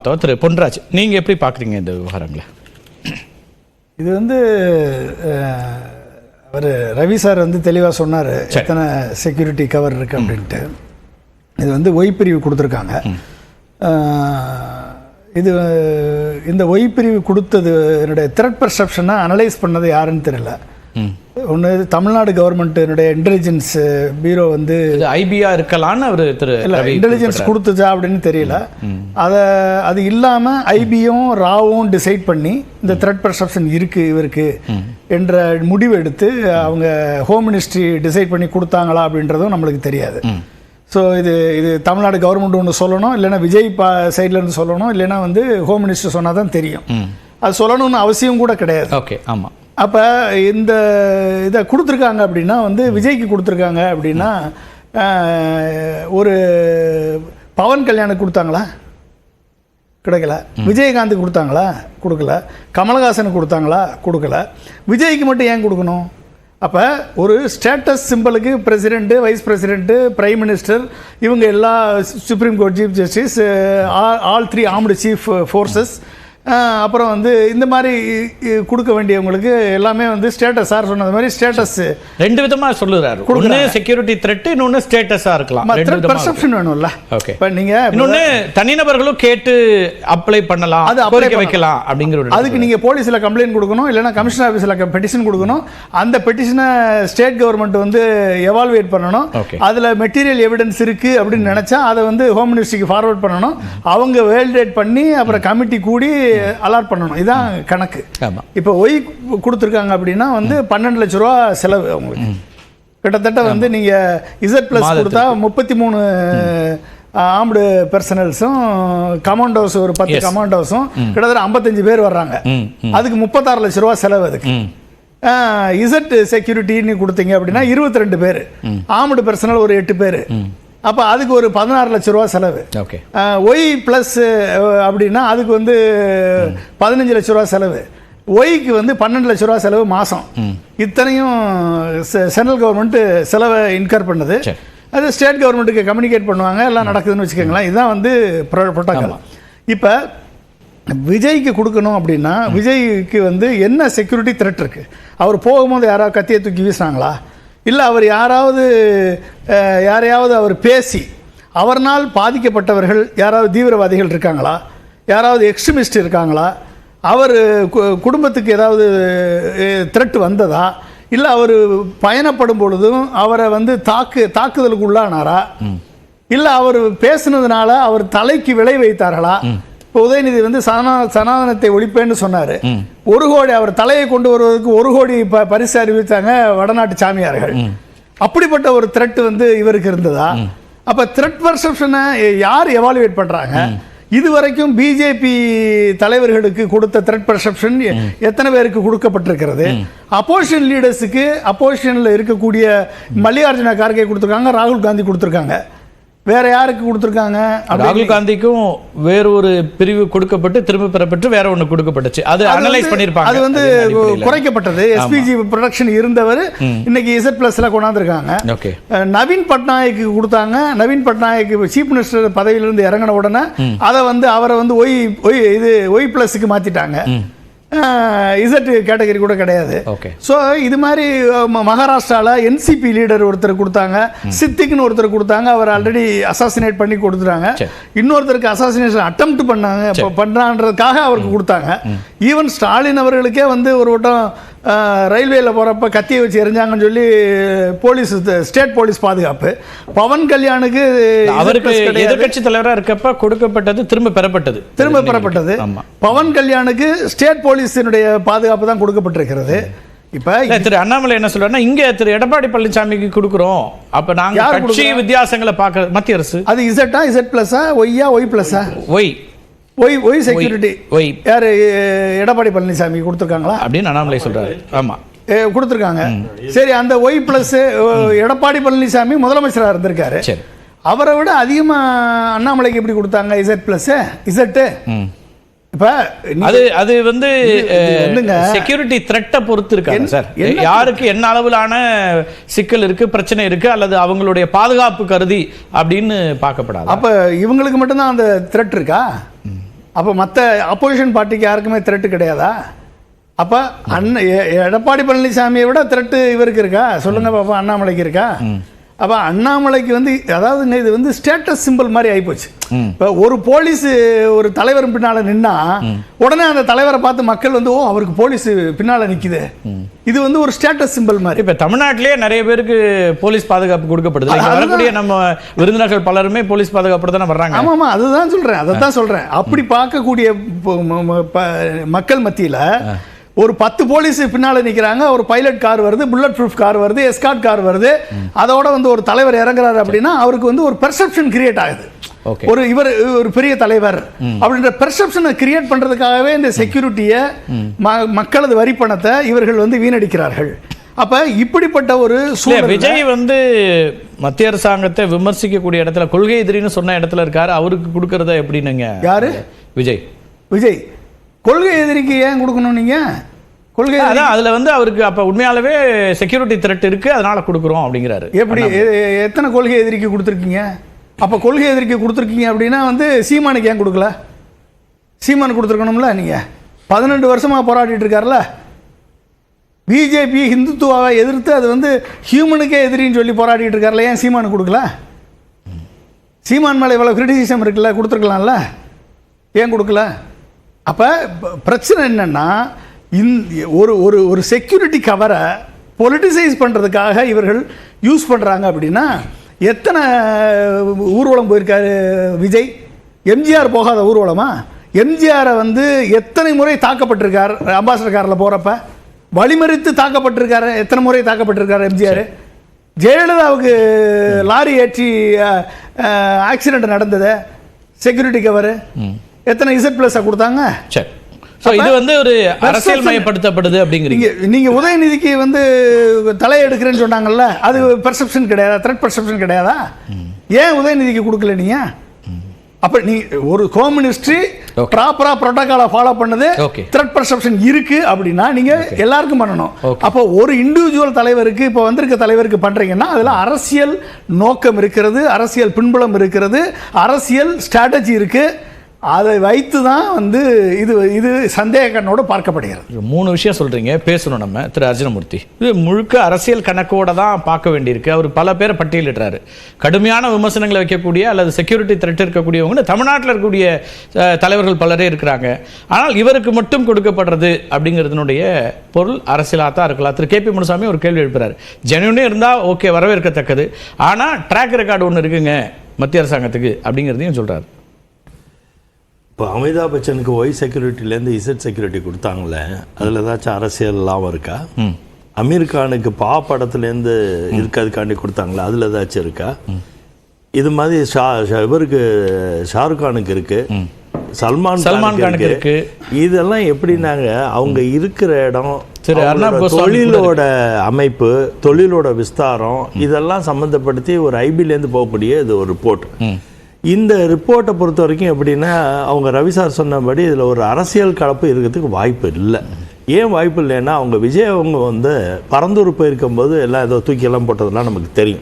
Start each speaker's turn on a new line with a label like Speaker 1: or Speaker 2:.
Speaker 1: திரு பொன்ராஜ், நீங்க எப்படி பாக்குறீங்க இந்த விவகாரங்களை?
Speaker 2: இது அவர் ரவி சார் தெளிவாக சொன்னார் எத்தனை செக்யூரிட்டி கவர் இருக்கு அப்படின்ட்டு. இது ஒய் பிரிவு கொடுத்துருக்காங்க. இது இந்த ஒய் பிரிவு கொடுத்தது என்னுடைய த்ரெட் பர்செப்ஷனை அனலைஸ் பண்ணது யாருன்னு தெரியல. ஒன்று தமிழ்நாடு கவர்மெண்ட்டினுடைய இன்டெலிஜென்ஸ் பீரோ
Speaker 1: ஐபியா இருக்கலான்னு அவர்
Speaker 2: இன்டெலிஜென்ஸ் கொடுத்துச்சா அப்படின்னு தெரியல. அது இல்லாமல் ஐபியும் ராவும் டிசைட் பண்ணி இந்த த்ரெட் பர்செப்ஷன் இருக்கு இவருக்கு என்ற முடிவு எடுத்து அவங்க ஹோம் மினிஸ்ட்ரி டிசைட் பண்ணி கொடுத்தாங்களா அப்படின்றதும் நம்மளுக்கு தெரியாது. ஸோ இது தமிழ்நாடு கவர்மெண்ட் ஒன்று சொல்லணும், இல்லைன்னா விஜய் சைட்லேருந்து சொல்லணும், இல்லைன்னா ஹோம் மினிஸ்டர் சொன்னால் தான் தெரியும். அது சொல்லணும்னு அவசியம் கூட கிடையாது.
Speaker 1: ஓகே, ஆமாம்.
Speaker 2: அப்போ இந்த இதை கொடுத்துருக்காங்க அப்படின்னா விஜய்க்கு கொடுத்துருக்காங்க அப்படின்னா ஒரு பவன் கல்யாணுக்கு கொடுத்தாங்களா? கிடைக்கல. விஜயகாந்துக்கு கொடுத்தாங்களா? கொடுக்கல. கமலஹாசனுக்கு கொடுத்தாங்களா? கொடுக்கல. விஜய்க்கு மட்டும் ஏன் கொடுக்கணும்? அப்போ ஒரு ஸ்டேட்டஸ் சிம்பிளுக்கு president, vice president, prime minister, இவங்க எல்லா supreme court chief justice, all 3 armed chief forces, அப்புறம் இந்த மாதிரி கொடுக்க வேண்டியவங்களுக்கு எல்லாமே ஸ்டேட்டஸ். சார் சொன்னது மாதிரி ஸ்டேட்டஸ்
Speaker 1: ரெண்டு விதமா சொல்லுறாரு. ஒன்னு செக்யூரிட்டி த்ரெட், இன்னொன்னு ஸ்டேட்டஸா இருக்கலாம்.
Speaker 2: த்ரெட் பர்செப்ஷன் வேணும்ல.
Speaker 1: ஓகே, இப்போ நீங்க இன்னொன்னு தனிநபர்களும் கேட்டு அப்ளை பண்ணலாம், அது அப்ளை வைக்கலாம் அப்படிங்கிற.
Speaker 2: அதுக்கு நீங்க போலீஸ்ல கம்ப்ளைண்ட் கொடுக்கணும், இல்லைன்னா கமிஷனர் ஆஃபீஸ்ல பெட்டிஷன் கொடுக்கணும். அந்த பெட்டிஷனை ஸ்டேட் கவர்மெண்ட் எவால்வேட் பண்ணணும். அதுல மெட்டீரியல் எவிடன்ஸ் இருக்கு அப்படின்னு நினைச்சா அதை ஹோம் மினிஸ்ட்ரிக்கு ஃபார்வர்ட் பண்ணணும். அவங்க வேலிடேட் பண்ணி அப்புறம் கமிட்டி கூடி அலாட் பண்ணணும். இதுதான் கணக்கு. இப்போ ஒய் கொடுத்துருக்காங்க அப்படின்னா 12 லட்ச ரூபா செலவு அவங்களுக்கு. கிட்டத்தட்ட நீங்க இசட் பிளஸ் கொடுத்தா 33 ஆர்ம்டு பர்சனல்ஸும் கமாண்டோஸ் ஒரு 10 கமாண்டோஸும் கிட்டத்தட்ட 55 பேர் வர்றாங்க. அதுக்கு 36 லட்ச ரூபா செலவு. அதுக்கு இசட் செக்யூரிட்டின்னு கொடுத்தீங்க அப்படின்னா 22 பேர், ஆர்ம்டு பர்சனல் ஒரு 8 பேர். அப்போ அதுக்கு ஒரு 16 லட்ச ரூபா செலவு. ஒய் பிளஸ் அப்படின்னா அதுக்கு 15 லட்ச ரூபா செலவு. ஒய்க்கு 12 லட்ச ரூபா செலவு மாதம். இத்தனையும் சென்ட்ரல் கவர்மெண்ட் செலவை இன்கர் பண்ணுது. அது ஸ்டேட் கவர்மெண்ட்டுக்கு கம்யூனிகேட் பண்ணுவாங்க, எல்லாம் நடக்குதுன்னு வச்சுக்கோங்களேன். இதுதான் ப்ரோட்டோகால். இப்போ விஜய்க்கு கொடுக்கணும் அப்படின்னா விஜய்க்கு என்ன செக்யூரிட்டி த்ரெட் இருக்கு? அவர் போகும்போது யாராவது கத்தியை தூக்கி வீசினாங்களா? இல்லை அவர் யாரையாவது அவர் பேசி அவர்னால் பாதிக்கப்பட்டவர்கள் யாராவது தீவிரவாதிகள் இருக்காங்களா? யாராவது எக்ஸ்ட்ரீமிஸ்ட் இருக்காங்களா? அவர் குடும்பத்துக்கு ஏதாவது த்ரெட் வந்ததா? இல்லை அவர் பயணப்படும் பொழுதும் அவரை தாக்குதலுக்கு உள்ளானாரா? இல்லை அவர் பேசுனதுனால அவர் தலைக்கு விளை வைத்தார்களா? இப்போ உதயநிதி சனாதனத்தை ஒழிப்பேன்னு சொன்னார். 1 கோடி அவர் தலையை கொண்டு வருவதற்கு 1 கோடி பரிசு அறிவித்தாங்க வடநாட்டு சாமியார்கள். அப்படிப்பட்ட ஒரு த்ரெட் இவருக்கு இருந்ததா? அப்ப த்ரெட் பர்செப்ஷனை யார் எவாலுவேட் பண்றாங்க? இதுவரைக்கும் பிஜேபி தலைவர்களுக்கு கொடுத்த த்ரெட் பர்செப்ஷன் எத்தனை பேருக்கு கொடுக்கப்பட்டிருக்கிறது? அப்போசிஷன் லீடர்ஸுக்கு, அப்போசிஷன்ல இருக்கக்கூடிய மல்லிகார்ஜுன கார்கே கொடுத்துருக்காங்க, ராகுல் காந்தி கொடுத்துருக்காங்க. வேற யாருக்கு கொடுத்துருக்காங்க?
Speaker 1: ராகுல் காந்திக்கும் வேற ஒரு பிரிவு கொடுக்கப்பட்டு திரும்ப பெறப்பட்டு வேற ஒன்று கொடுக்கப்பட்டுச்சு. அது அனலைஸ் பண்ணிருப்பாங்க.
Speaker 2: அது குறைக்கப்பட்டது. எஸ்பிஜி ப்ரொடக்ஷன் இருந்தவர் இன்னைக்கு இசட் பிளஸ்ல கொண்டாந்துருக்காங்க. நவீன் பட்நாயக்கு கொடுத்தாங்க. நவீன் பட்நாயக் சீஃப் மினிஸ்டர் பதவியிலிருந்து இறங்கின உடனே அதை அவரை ஒய் பிளஸ்க்கு மாத்திட்டாங்க. இசட் கேட்டகரி கூட கிடையாது. ஸோ இது மாதிரி மகாராஷ்டிராவில் என்சிபி லீடர் ஒருத்தர் கொடுத்தாங்க, சித்திக்னு ஒருத்தர் கொடுத்தாங்க. அவர் ஆல்ரெடி அசாசினேட் பண்ணி கொடுத்துட்டாங்க. இன்னொருத்தருக்கு அசாசினேஷன் அட்டெம்ப்ட் பண்ணான்றதுக்காக அவருக்கு கொடுத்தாங்க. ஈவன் ஸ்டாலின் அவர்களுக்கே ஒரு வட்டம் ரயில்வேல போறப்ப கத்தியை வச்சு எரிஞ்சாங்கன்னு சொல்லி போலீஸ், ஸ்டேட் போலீஸ் பாதுகாப்பு. பவன் கல்யாணுக்கு
Speaker 1: அவருக்கு எதிர்க்கட்சி தலைவராக இருக்கப்ப கொடுக்கப்பட்டது திரும்ப பெறப்பட்டது.
Speaker 2: பவன் கல்யாணுக்கு ஸ்டேட் போலீஸினுடைய பாதுகாப்பு தான் கொடுக்கப்பட்டிருக்கிறது. இப்ப
Speaker 1: திரு அண்ணாமலை என்ன சொல்றாருன்னா, இங்க திரு எடப்பாடி பழனிசாமிக்கு கொடுக்குறோம். அப்ப நாங்க கட்சி வித்தியாசங்களை பார்க்க மத்திய அரசு அது
Speaker 2: இசட்டா, இசட் பிளஸா, ஒய் பிளஸா? ஒய் செக்யூரிட்டி யாரு? எடப்பாடி பழனிசாமி கொடுத்துருக்காங்களா
Speaker 1: அப்படின்னு அண்ணாமலை சொல்றாரு. ஆமா,
Speaker 2: கொடுத்துருக்காங்க. சரி, அந்த ஒய் பிளஸ் எடப்பாடி பழனிசாமி முதலமைச்சராக இருந்திருக்காரு. அவரை விட அதிகமா அண்ணாமலைக்கு எப்படி கொடுத்தாங்க இசட் பிளஸ்? இசட்டு
Speaker 1: அது செக்யூரிட்டி த்ரெட்டை பொறுத்து இருக்காங்க சார். யாருக்கு என்ன அளவிலான சிக்கல் இருக்கு, பிரச்சனை இருக்கு, அல்லது அவங்களுடைய பாதுகாப்பு கருதி அப்படின்னு பார்க்கப்படாது.
Speaker 2: அப்ப இவங்களுக்கு மட்டும்தான் அந்த த்ரெட் இருக்கா? அப்போ மற்ற அப்போசிஷன் பார்ட்டிக்கு யாருக்குமே த்ரெட்டு கிடையாதா? அப்போ எடப்பாடி பழனிசாமியை விட த்ரெட்டு இவருக்கு இருக்கா? சொல்லுங்க பாப்பா, அண்ணாமலைக்கு இருக்கா? அப்போ அண்ணாமலைக்கு வந்து அதாவது இது வந்து ஸ்டேட்டஸ் சிம்பிள் மாதிரி ஆகிப்போச்சு. இப்போ ஒரு போலீஸ் ஒரு தலைவர் பின்னால் நின்னா உடனே அந்த தலைவரை பார்த்து மக்கள் வந்து ஓ அவருக்கு போலீஸ் பின்னால் நிற்குது, இது வந்து ஒரு ஸ்டேட்டஸ் சிம்பிள் மாதிரி.
Speaker 1: இப்போ தமிழ்நாட்டிலேயே நிறைய பேருக்கு போலீஸ் பாதுகாப்பு கொடுக்கப்படுது. வரக்கூடிய நம்ம விருந்தினர்கள் பலருமே போலீஸ் பாதுகாப்பு தானே வர்றாங்க.
Speaker 2: ஆமாம், அதுதான் சொல்கிறேன், அதை தான் சொல்கிறேன். அப்படி பார்க்கக்கூடிய மக்கள் மத்தியில் ஒரு 10 போலீஸ் பின்னால் நிற்கிறாங்க, ஒரு பைலட் கார் வருது, புல்லட் ப்ரூஃப் கார் வருது, எஸ்கார்ட் கார் வருது, அதோட வந்து ஒரு தலைவர் இறங்குறாரு அப்படின்னா அவருக்கு வந்து ஒரு பெர்செப்ஷன் கிரியேட் ஆகுது. இவர் ஒரு பெரிய தலைவர் அப்படின்ற பெர்செப்ஷனை கிரியேட் பண்றதுக்காகவே இந்த செக்யூரிட்டியை மக்களது வரி பணத்தை இவர்கள் வந்து வீணடிக்கிறார்கள். அப்ப இப்படிப்பட்ட ஒரு சூழல்
Speaker 1: விஜய் வந்து மத்திய அரசாங்கத்தை விமர்சிக்கக்கூடிய இடத்துல கொள்கை எதிரின்னு சொன்ன இடத்துல இருக்காரு. அவருக்கு கொடுக்கறத எப்படின்னு யாரு? விஜய் கொள்கை எதிரிக்கு ஏன் கொடுக்கணும்? நீங்க கொள்கை அதான் அதுல வந்து அவருக்கு அப்ப உண்மையாலவே செக்யூரிட்டி த்ரெட் இருக்கு, அதனால கொடுக்குறோம் அப்படிங்கிறாரு. எப்படி
Speaker 2: எத்தனை கொள்கை எதிரிக்கு கொடுத்துருக்கீங்க? அப்ப கொள்கை எதிரிக்கு கொடுத்துருக்கீங்க அப்படின்னா வந்து சீமானுக்கு ஏன் கொடுக்கல? சீமானு கொடுத்துருக்கணும்ல. நீங்க 12 வருஷமா போராடிட்டு இருக்காருல்ல. பிஜேபி ஹிந்துத்துவாவை எதிர்த்து அது வந்து ஹியூமனுக்கே எதிரின்னு சொல்லி போராடிட்டு இருக்காருல்ல, ஏன் சீமானு கொடுக்கல? சீமான் மேலே இவ்வளவு கிரிட்டிசிசம் இருக்குல்ல, கொடுத்துருக்கலாம்ல, ஏன் கொடுக்கல? அப்போ பிரச்சனை என்னன்னா ஒரு ஒரு ஒரு செக்யூரிட்டி கவரை பொலிட்டிசைஸ் பண்ணுறதுக்காக இவர்கள் யூஸ் பண்ணுறாங்க. அப்படின்னா எத்தனை ஊர்வலம் போயிருக்காரு விஜய்? எம்ஜிஆர் போகாத ஊர்வலமா? எம்ஜிஆரை வந்து எத்தனை முறை தாக்கப்பட்டிருக்கார்? அம்பாசடர் காரில் போகிறப்ப வழிமறித்து தாக்கப்பட்டிருக்காரு. எத்தனை முறை தாக்கப்பட்டிருக்காரு எம்ஜிஆர்? ஜெயலலிதாவுக்கு லாரி ஏற்றி ஆக்சிடென்ட் நடந்தது, செக்யூரிட்டி கவர் எத்தனை Z+ கொடுத்தாங்க?
Speaker 1: இது வந்து ஒரு அரசியல் மயப்படுத்தப்படுது அப்படிங்கிறீங்க.
Speaker 2: நீங்க உதயநிதிக்கு வந்து தலையை எடுக்கிறேன்னு சொன்னாங்கல்ல, அது பெர்செப்ஷன் கிடையாதா? த்ரெட் பெர்செப்ஷன் கிடையாதா? ஏன் உதயநிதிக்கு கொடுக்கல நீங்க? அப்ப நீ ஒரு ஹோம் மினிஸ்ட்ரி ப்ராப்பரா புரோட்டோகாலை ஃபாலோ பண்ணுது, த்ரெட் பெர்செப்ஷன் இருக்கு அப்படின்னா நீங்க எல்லாருக்கும் பண்ணணும். அப்போ ஒரு இண்டிவிஜுவல் தலைவருக்கு இப்போ வந்திருக்க தலைவருக்கு பண்றீங்கன்னா அதுல அரசியல் நோக்கம் இருக்கிறது, அரசியல் பின்புலம் இருக்கிறது, அரசியல் ஸ்ட்ராட்டஜி இருக்கு. அதை வைத்து தான் வந்து இது சந்தேக கண்ணோடு பார்க்கப்படுகிறது.
Speaker 1: 3 விஷயம் சொல்றீங்க, பேசணும் நம்ம. திரு அர்ஜுனமூர்த்தி, இது முழுக்க அரசியல் கணக்கோட தான் பார்க்க வேண்டியிருக்கு. அவர் பல பேரை பட்டியலிடுறாரு. கடுமையான விமர்சனங்களை வைக்கக்கூடிய அல்லது செக்யூரிட்டி த்ரெட் இருக்கக்கூடியவங்க தமிழ்நாட்டில் இருக்கக்கூடிய தலைவர்கள் பலரே இருக்கிறாங்க. ஆனால் இவருக்கு மட்டும் கொடுக்கப்படுறது அப்படிங்கிறதுனுடைய பொருள் அரசியலாக தான் இருக்கலாம். திரு KP முனுசாமி ஒரு கேள்வி எழுப்புறாரு. ஜென்யூனே இருந்தால் ஓகே, வரவேற்கத்தக்கது. ஆனால் ட்ராக் ரெக்கார்டு ஒன்று இருக்குங்க மத்திய அரசாங்கத்துக்கு அப்படிங்கிறதையும் சொல்றாரு.
Speaker 3: இப்போ அமிதாப் பச்சனுக்கு ஒய் செக்யூரிட்டிலேருந்து Z செக்யூரிட்டி கொடுத்தாங்களே, அதில் ஏதாச்சும் அரசியல் லாபம் இருக்கா? அமீர் கானுக்கு படத்துலேருந்து இருக்கிறதுக்காண்டி கொடுத்தாங்களே, அதில் ஏதாச்சும் இருக்கா? இது மாதிரி இவருக்கு ஷாருக் கானுக்கு இருக்கு, சல்மான் கானுக்கு இருக்கு. இதெல்லாம் எப்படின்னாங்க அவங்க இருக்கிற இடம், தொழிலோட அமைப்பு, தொழிலோட விஸ்தாரம், இதெல்லாம் சம்மந்தப்படுத்தி ஒரு IB-லேருந்து போகக்கூடிய இது ஒரு ரிப்போர்ட். இந்த ரிப்போர்ட்டை பொறுத்த வரைக்கும் எப்படின்னா அவங்க ரவி சார் சொன்னபடி இதில் ஒரு அரசியல் கலப்பு இருக்கிறதுக்கு வாய்ப்பு இல்லை. ஏன் வாய்ப்பு இல்லைன்னா அவங்க விஜய் அவங்க வந்து பரந்தூர் போயிருக்கும்போது எல்லாம் ஏதோ தூக்கியெல்லாம் போட்டதெல்லாம் நமக்கு தெரியும்.